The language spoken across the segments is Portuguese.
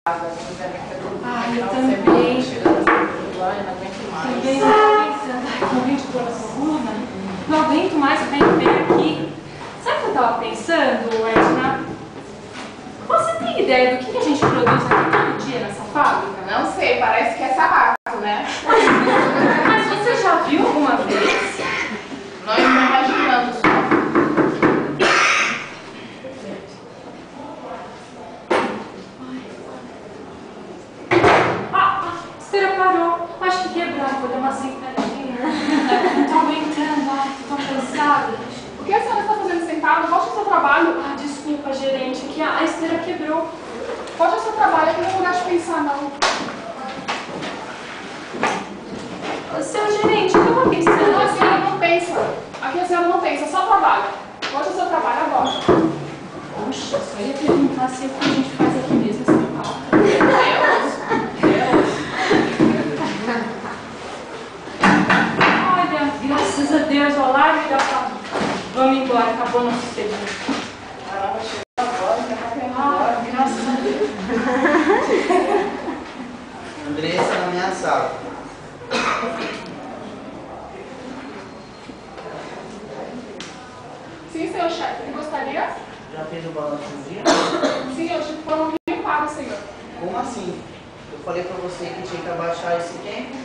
Ai, eu também. Também não tô pensando. Ai, morri de dor na coluna. Não aguento mais ficar em pé aqui. Sabe o que eu tava pensando, Edna? Você tem ideia do que a gente produz aqui todo dia nessa fábrica? Não sei, parece que é sarrafo, né? Mas você já viu alguma vez? Nós estamos imaginando só. A esteira parou. Acho que quebrou. Vou dar uma sentadinha. Não tô aguentando. Ai, tô tão cansada. O que a senhora está fazendo sentada? Volte ao seu trabalho. Ah, desculpa, gerente. Aqui a esteira quebrou. Volte ao seu trabalho, aqui não vou dar de pensar, não. Seu gerente, o que eu tô pensando? Não, a senhora não pensa. Aqui a senhora não pensa, só trabalha. Volte ao seu trabalho agora. Poxa, só ia perguntar se é o que a gente faz aqui mesmo essa pauta. Olha, graças a Deus, o alarme da fábrica. Vamos embora, acabou nosso expediente. Caramba, chegou agora, já tá querendo Ah, agora. graças a Deus. Andressa na minha sala. Sim, senhor chefe, ele gostaria? Já fez o balanço do dia? Sim, eu tive foram limpados, senhor. Como assim? Eu falei pra você que tinha que abaixar esse tempo?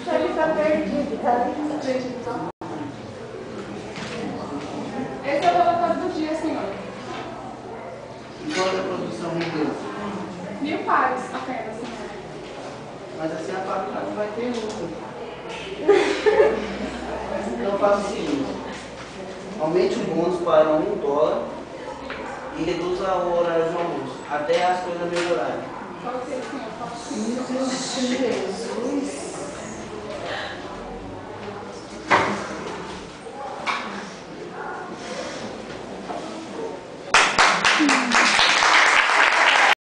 Ele tá perdido, tá? Esse é o relatório do dia, senhor. E qual é a produção rendeu? 1000 pares apenas, senhor. Mas assim a fábrica não vai ter lucro. Então faça o seguinte. Aumente o bônus para $1 e reduza o horário de almoço, até as coisas melhorarem. Pode ser, senhor. Pode ser. Jesus.